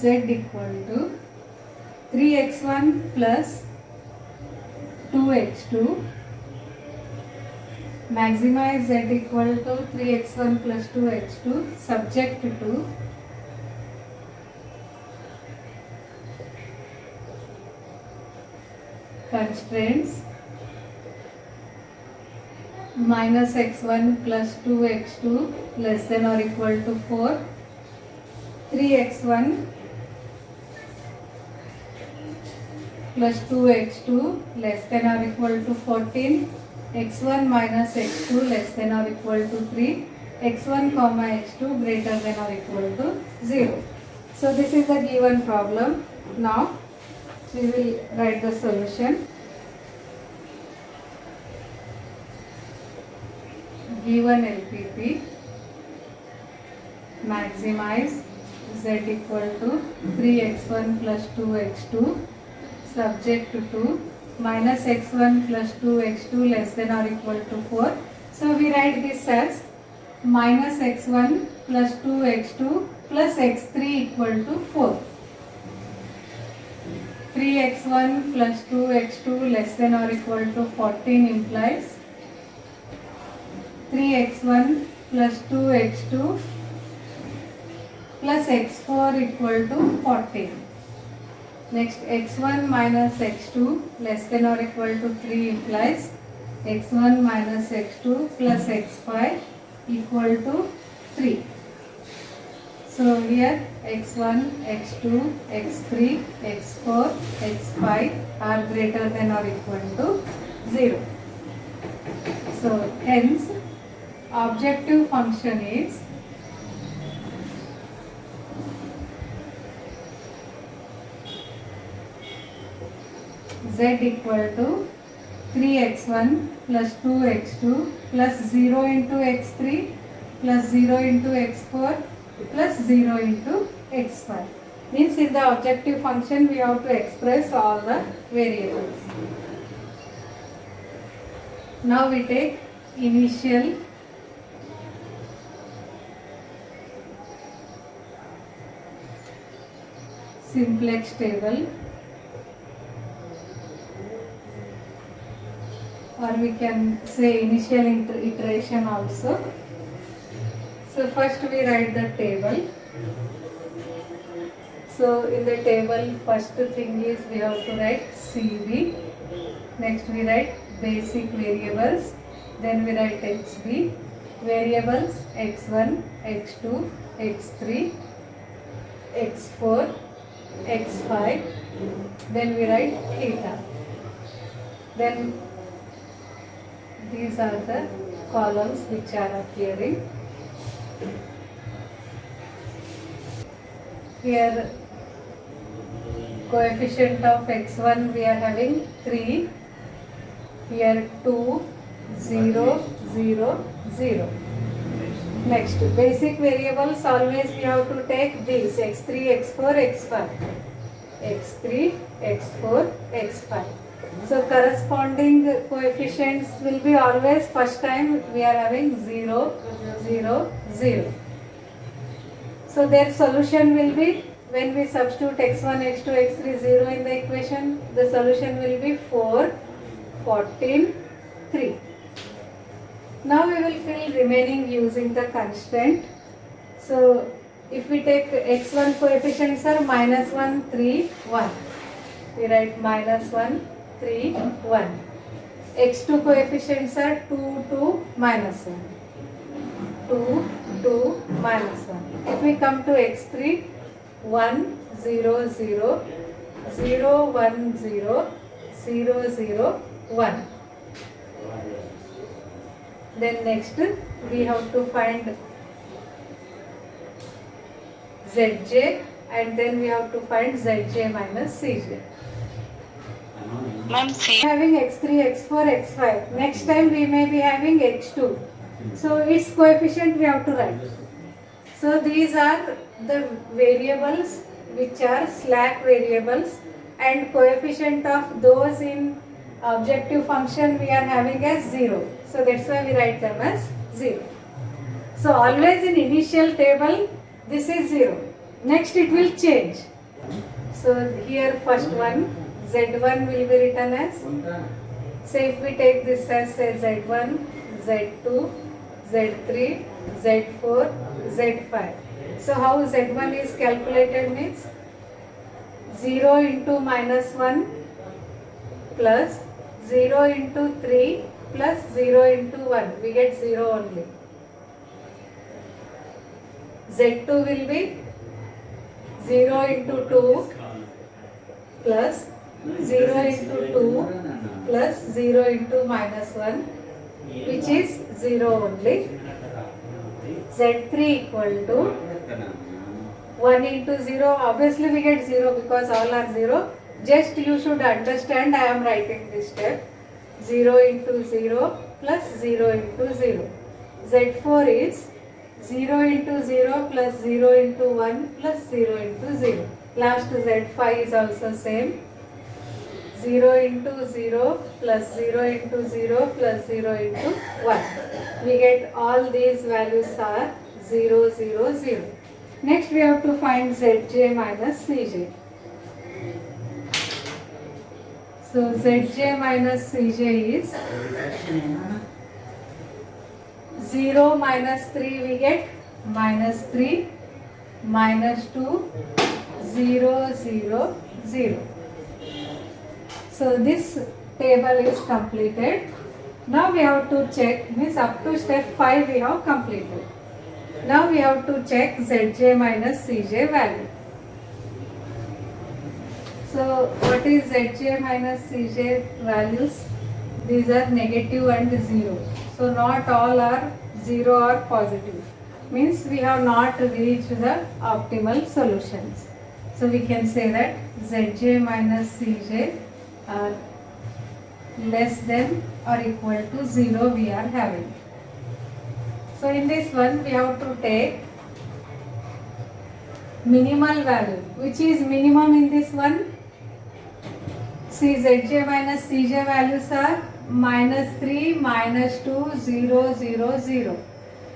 z equal to 3x1 plus 2x2. Maximize z equal to 3x1 plus 2x2 subject to constraints minus x1 plus 2x2 less than or equal to 4, 3x1 plus 2x2 less than or equal to 14, x1 minus x2 less than or equal to 3, x1 comma x2 greater than or equal to 0. So this is the given problem. Now we will write the solution. Given LPP, maximize z equal to 3x1 plus 2x2 subject to minus x1 plus 2x2 less than or equal to 4. So we write this as minus x1 plus 2x2 plus x3 equal to 4. 3x1 plus 2x2 less than or equal to 14 implies 3x1 plus 2x2 plus x4 equal to 14. Next, x1 minus x2 less than or equal to 3 implies x1 minus x2 plus x5 equal to 3. So here x1, x2, x3, x4, x5 are greater than or equal to 0. So hence objective function is z equal to 3x1 plus 2x2 plus 0 into x3 plus 0 into x4 plus 0 into x5. Means in the objective function we have to express all the variables. Now we take initial simplex table, or we can say initial iteration also. So first we write the table. So in the table first thing is we have to write CV, next we write basic variables, then we write XB, variables x1, x2, x3, x4, x5, then we write theta. Then these are the columns which are appearing. Here coefficient of x1 we are having 3, here 2, 0, 0, 0. Next, basic variables always we have to take these x3, x4, x5, x3, x4, x5. So corresponding coefficients will be always first time we are having 0, 0, 0. So their solution will be, when we substitute x1, x2, x3, 0 in the equation, the solution will be 4, 14, 3. Now we will fill remaining using the constraint. So if we take x1 coefficients are minus 1, 3, 1. We write minus 1, 3, 1. x2 coefficients are 2, 2, minus 1. 2, 2, minus 1. If we come to x3, 1, 0, 0, 0, 1, 0, 0, 0, 1. Then next we have to find Zj, and then we have to find Zj minus Cj. Ma'am, C. Having x3, x4, x5. Next time we may be having x2. So its coefficient we have to write. So these are the variables which are slack variables, and coefficient of those in objective function we are having as 0. So that's why we write them as 0. So always in initial table this is 0. Next it will change. So here first one, Z1 will be written as, say if we take this as say Z1, Z2, Z3, Z4, Z5. So how Z1 is calculated means 0 into minus 1 plus 0 into 3 plus 0 into 1. We get 0 only. Z2 will be 0 into 2 plus 0 into 2 plus 0 into minus 1, which is 0 only. Z3 equal to 1 into 0. Obviously we get 0 because all are 0. Just you should understand I am writing this step. 0 into 0 plus 0 into 0. Z4 is 0 into 0 plus 0 into 1 plus 0 into 0. Last Z5 is also same. 0 into 0 plus 0 into 0 plus 0 into 1. We get all these values are 0, 0, 0. Next we have to find Zj minus Cj. So Zj minus Cj is 0 minus 3 we get minus 3 minus 2 0, 0, 0. So this table is completed. Now we have to check, means up to step 5 we have completed. Now we have to check Zj minus Cj value. So what is Zj minus Cj values? These are negative and 0. So not all are 0 or positive. Means we have not reached the optimal solutions. So we can say that Zj minus Cj are less than or equal to 0 we are having. So in this one we have to take minimal value. Which is minimum in this one? See, Zj minus Cj values are minus 3, minus 2, 0, 0, 0.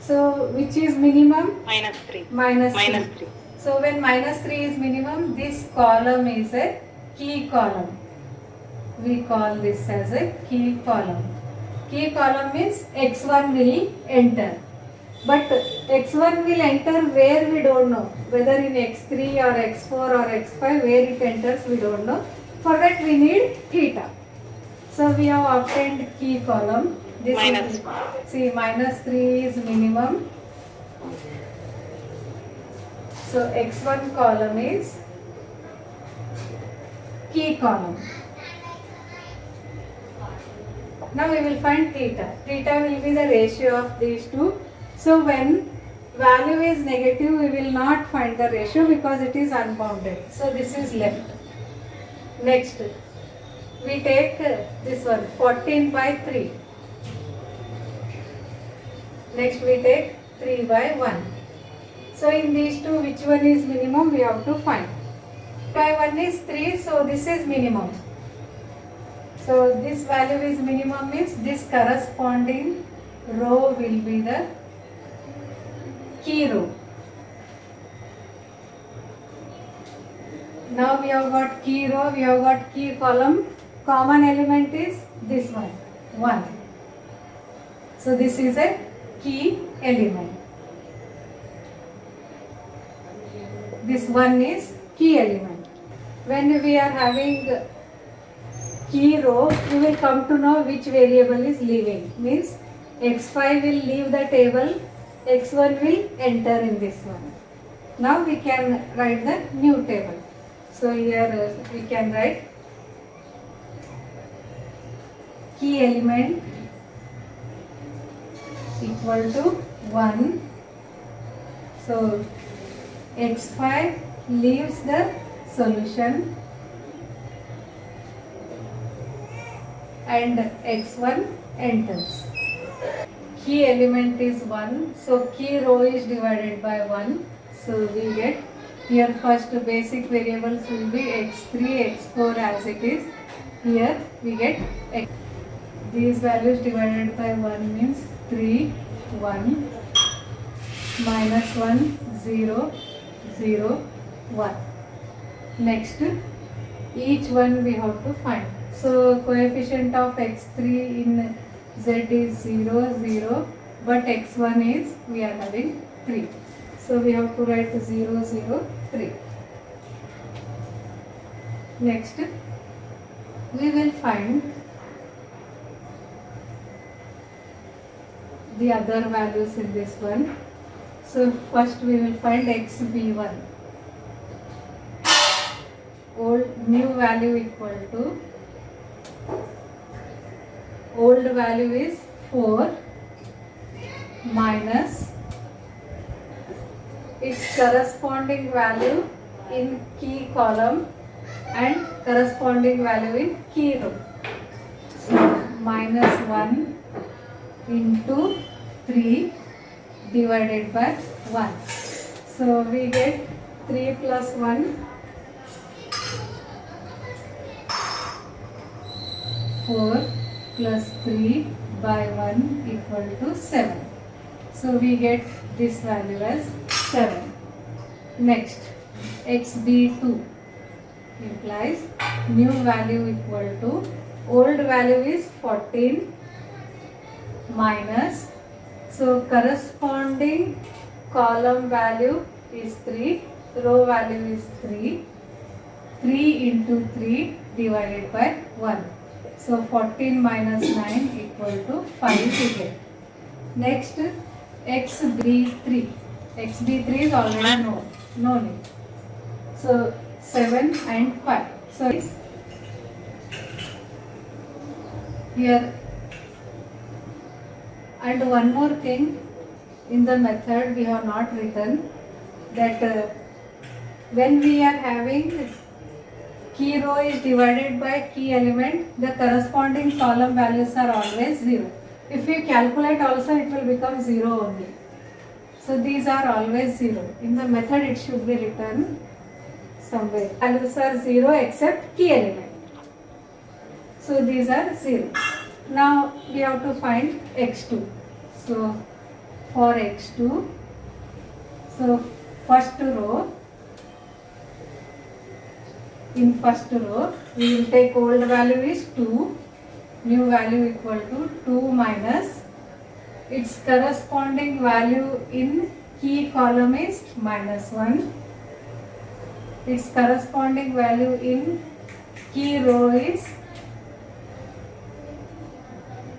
So which is minimum? Minus 3. Minus 3. Minus 3. So when minus 3 is minimum, this column is a key column. We call this as a key column. Key column means x1 will enter. But x1 will enter where we don't know. Whether in x3 or x4 or x5, where it enters we don't know. For that we need theta. So we have obtained key column. This Minus. is, see, minus 3 is minimum. So x1 column is key column. Now we will find theta. Theta will be the ratio of these two. So when value is negative, we will not find the ratio because it is unbounded. So this is left. Next, we take this one, 14 by 3. Next we take 3 by 1. So in these two, which one is minimum we have to find. 3 by 1 is 3, so this is minimum. So this value is minimum means this corresponding row will be the key row. Now we have got key row, we have got key column. Common element is this one, 1. So this is a key element. This one is key element. When we are having key row, we will come to know which variable is leaving. Means x5 will leave the table, x1 will enter in this one. Now we can write the new table. So here we can write key element equal to 1. So x5 leaves the solution and x1 enters. Key element is 1, so key row is divided by 1. So we get here first basic variables will be x3, x4 as it is. Here we get x. These values divided by 1 means 3, 1, minus 1, 0, 0, 1. Next, each one we have to find. So coefficient of x3 in z is 0, 0, but x1 is, we are having 3. So we have to write 0, 0, 3. Next, we will find the other values in this one. So first we will find xb1. Old new value equal to, old value is 4 minus its corresponding value in key column and corresponding value in key row. So minus 1 into 3 divided by 1. So we get 3 plus 1, 4 plus 3 by 1 equal to 7. So we get this value as 7. Next, xb2 implies new value equal to, old value is 14 minus, so corresponding column value is 3, row value is 3, 3 into 3 divided by 1. So 14 minus 9 equal to 5 we get. Next, xb3. xb3 is already known, no need. So 7 and 5. So here, and one more thing, in the method we have not written that when we are having key row is divided by key element, the corresponding column values are always 0. If we calculate also, it will become 0 only. So these are always 0. In the method it should be written somewhere. Values are 0 except key element. So these are 0. Now we have to find x2. So for x2, so first row, in first row we will take old value is 2, new value equal to 2 minus its corresponding value in key column is minus 1, its corresponding value in key row is,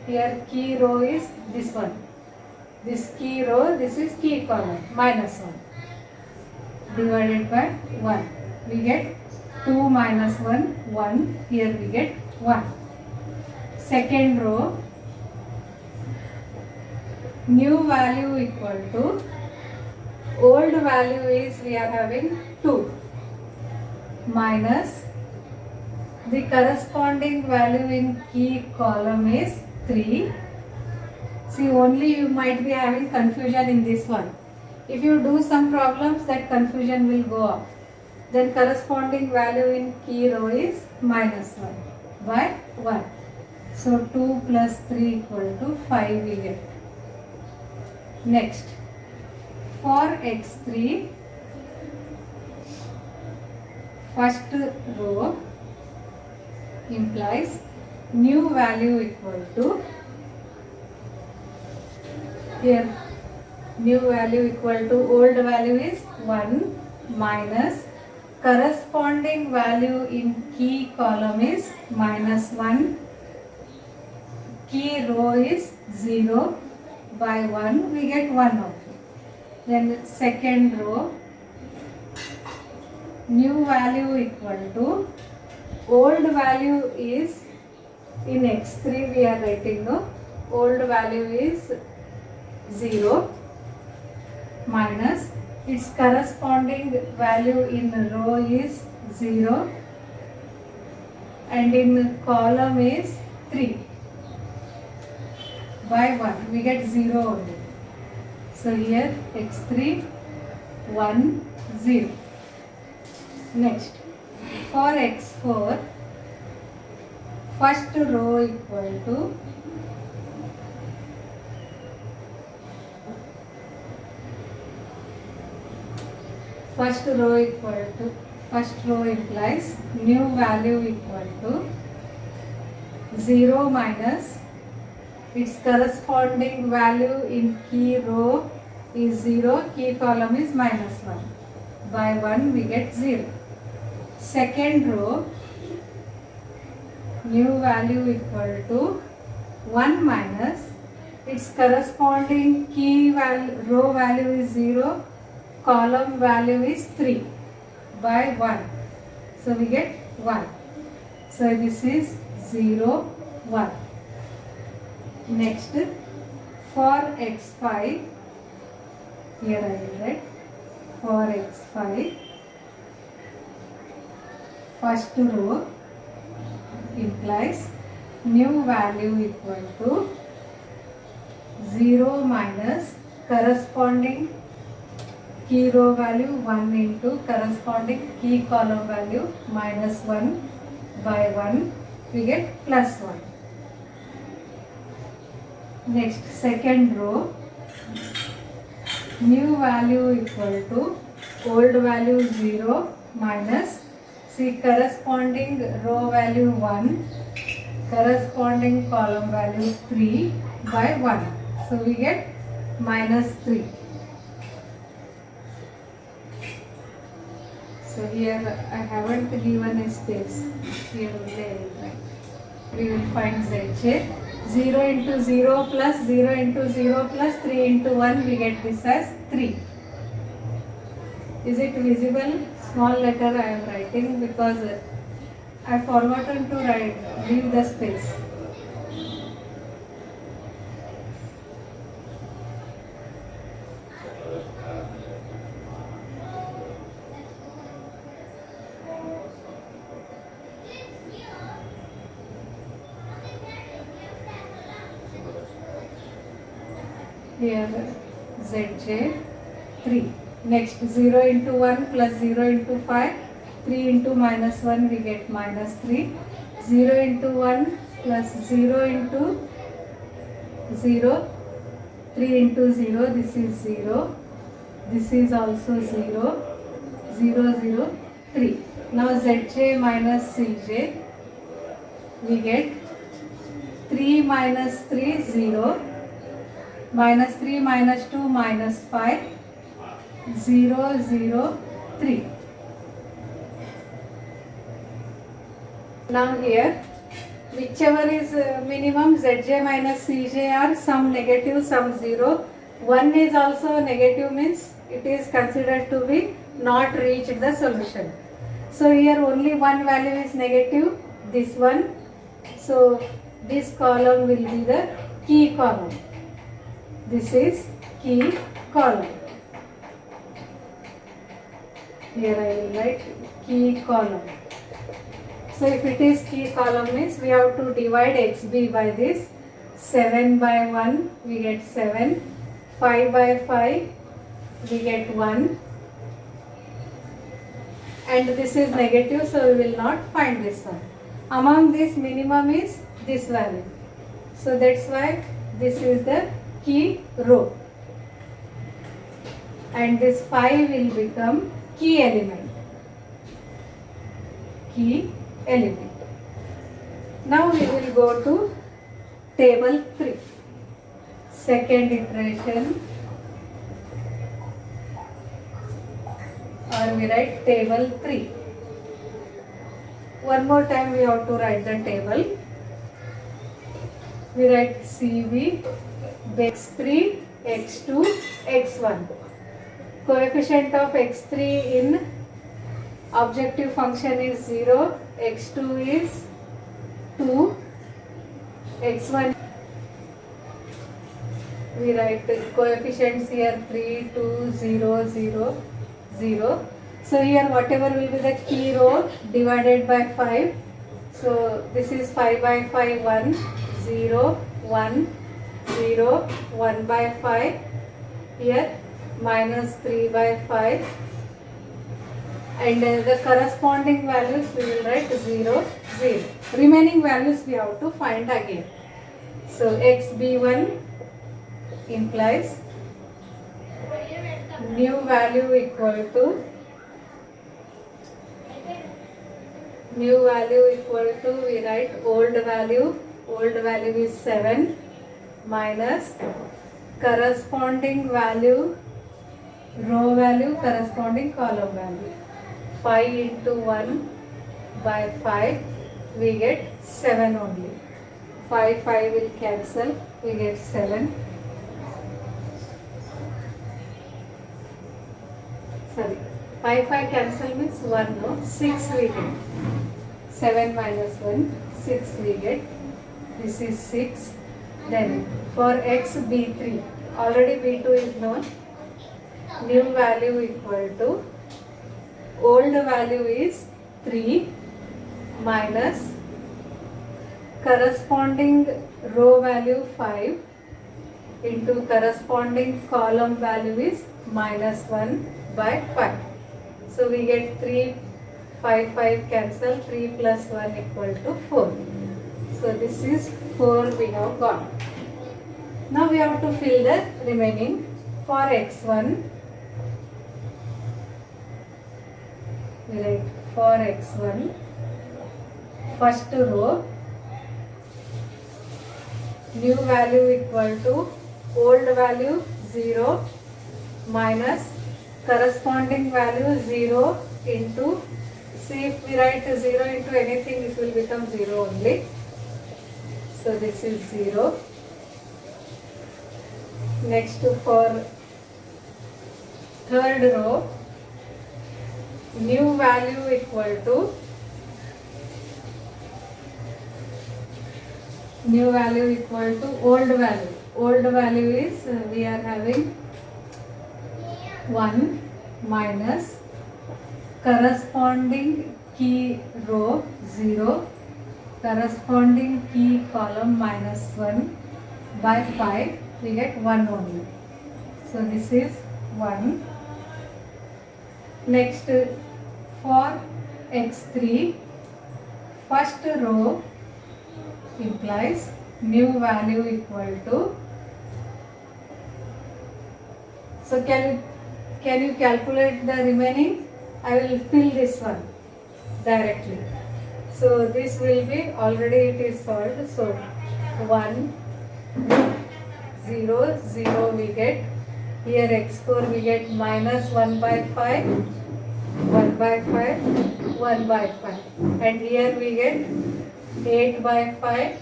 here key row is this one, this key row, this is key column, minus 1 divided by 1. We get 2 minus 1, 1, here we get 1. Second row, new value equal to, old value is, we are having 2 minus the corresponding value in key column is 3. See, only you might be having confusion in this one. If you do some problems, that confusion will go off. Then corresponding value in key row is minus 1 by 1. So 2 plus 3 equal to 5 we get. Next, for x3, first row implies new value equal to, here new value equal to, old value is 1 minus corresponding value in key column is minus 1, key row is 0 by 1, we get 1 of it. Then second row, new value equal to, old value is, in x3 we are writing no, old value is 0 minus its corresponding value in row is 0 and in column is 3 by 1, we get 0 only. So here x3 1 0. Next, for x4, first row equal to, first row equal to, first row implies new value equal to 0 minus its corresponding value in key row is 0, key column is minus 1. By 1 we get 0. Second row, new value equal to 1 minus its corresponding key value, row value is 0, column value is 3 by 1. So we get 1. So this is 0, 1. Next, for x5, here I will write, for x5, first row implies new value equal to 0 minus corresponding key row value 1 into corresponding key column value minus 1 by 1, we get plus 1. Next, second row, new value equal to old value 0 minus, see, corresponding row value 1, corresponding column value 3 by 1. So we get minus 3. So here I haven't given a space. Here only I will write. We will find ZJ. 0 into 0 plus 0 into 0 plus 3 into 1, we get this as 3. Is it visible? Small letter I am writing because I forgotten to write, leave the space. Here ZJ 3. Next, 0 into 1 plus 0 into 5, 3 into minus 1 we get minus 3. 0 into 1 plus 0 into 0, 3 into 0, this is 0. This is also 0, 0, 0, 3. Now ZJ minus CJ, we get 3 minus 3, 0. Minus 3 minus 2 minus 5, 0, 0, 3. Now here, whichever is minimum, Zj minus Cj are some negative, some 0. 1 is also negative, means it is considered to be not reached the solution. So here only one value is negative, this one. So this column will be the key column. This is key column. Here I will write key column. So if it is key column means we have to divide xb by this. 7 by 1 we get 7. 5 by 5 we get 1. And this is negative, so we will not find this one. Among this, minimum is this value. So that's why this is the key row, and this 5 will become key element. Key element. Now we will go to table 3. Second iteration, or we write table 3. One more time we have to write the table. We write CV x3, x2, x1. Coefficient of x3 in objective function is 0, x2 is 2, x1. We write the coefficients here 3, 2, 0, 0, 0. So here whatever will be the key row divided by 5. So this is 5 by 5, 1, 0, 1, 0, 1 by 5, here minus 3 by 5, and the corresponding values we will write 0, 0. Remaining values we have to find again. So xb1 implies new value equal to new value equal to, we write old value is 7 minus corresponding value, row value corresponding column value. 5 into 1 by 5, we get 7 only. 5 will cancel, we get 7. Sorry, 5 cancel means 1, no? 6 we get. 7 minus 1, 6 we get. This is 6. Then for x b3, already b2 is known. New value equal to, old value is 3 minus corresponding row value 5 into corresponding column value is minus 1 by 5. So we get 3, 5 cancel, 3 plus 1 equal to 4. So this is 4 we have got. Now we have to fill the remaining. For x1, we write for x1, first row, new value equal to old value 0 minus corresponding value 0 into, see if we write 0 into anything, this will become 0 only. So this is 0. Next for third row, new value equal to, new value equal to old value. Old value is, we are having 1 minus corresponding key row 0, corresponding key column minus 1 by 5, we get 1 only. So this is 1. Next for x3, first row implies new value equal to, so can you calculate the remaining? I will fill this one directly. So this will be, already it is solved. So 1, 0, 0 we get. Here x4 we get minus 1 by 5, 1 by 5, 1 by 5. And here we get 8 by 5,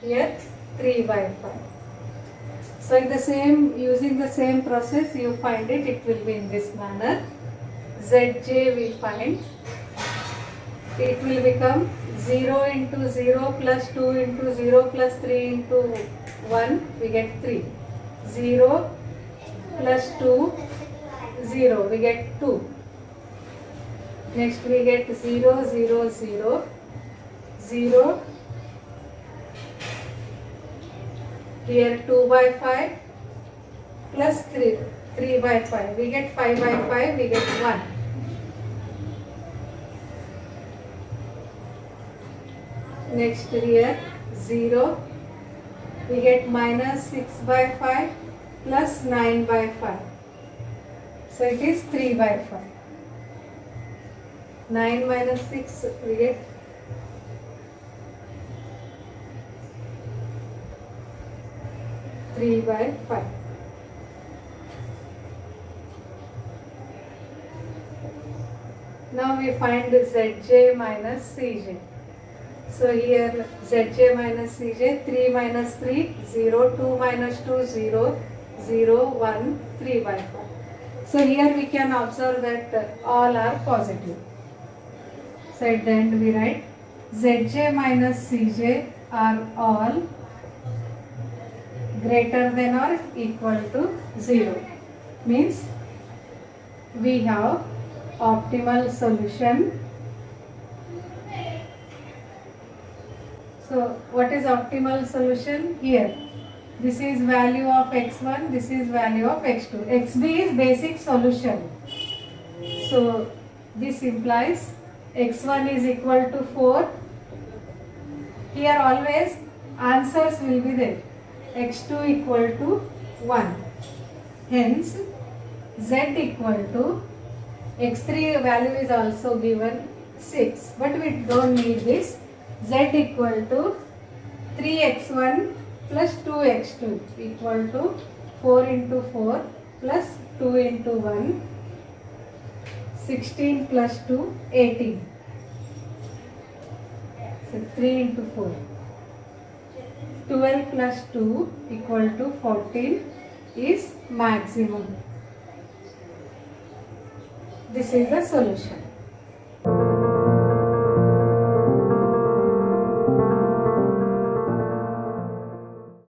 here 3 by 5. So in the same, using the same process you find it, it will be in this manner. Zj we find, it will become 0 into 0 plus 2 into 0 plus 3 into 1, we get 3. 0 plus 2, 0, we get 2. Next we get 0, 0, 0, 0. Here 2 by 5 plus 3 by 5. We get 5 by 5, we get 1. Next here 0. We get minus 6 by 5 plus 9 by 5. So it is 3 by 5. 9 minus 6, we get 3 by 5. Now we find Zj minus Cj. So here Zj minus Cj, 3 minus 3, 0, 2 minus 2, 0, 0, 1, 3 by 5. So here we can observe that all are positive. So at the end we write Zj minus Cj are all greater than or equal to 0. Means we have optimal solution. So what is optimal solution? Here this is value of x1, this is value of x2. xb is basic solution. So this implies x1 is equal to 4. Here always answers will be there. x2 equal to 1. Hence z equal to, x3 value is also given 6, but we don't need this. Z equal to 3x1 plus 2x2 equal to 4 into 4 plus 2 into 1, 16 plus 2, 18. So 3 into 4. 12 plus 2 equal to 14 is maximum. This is the solution.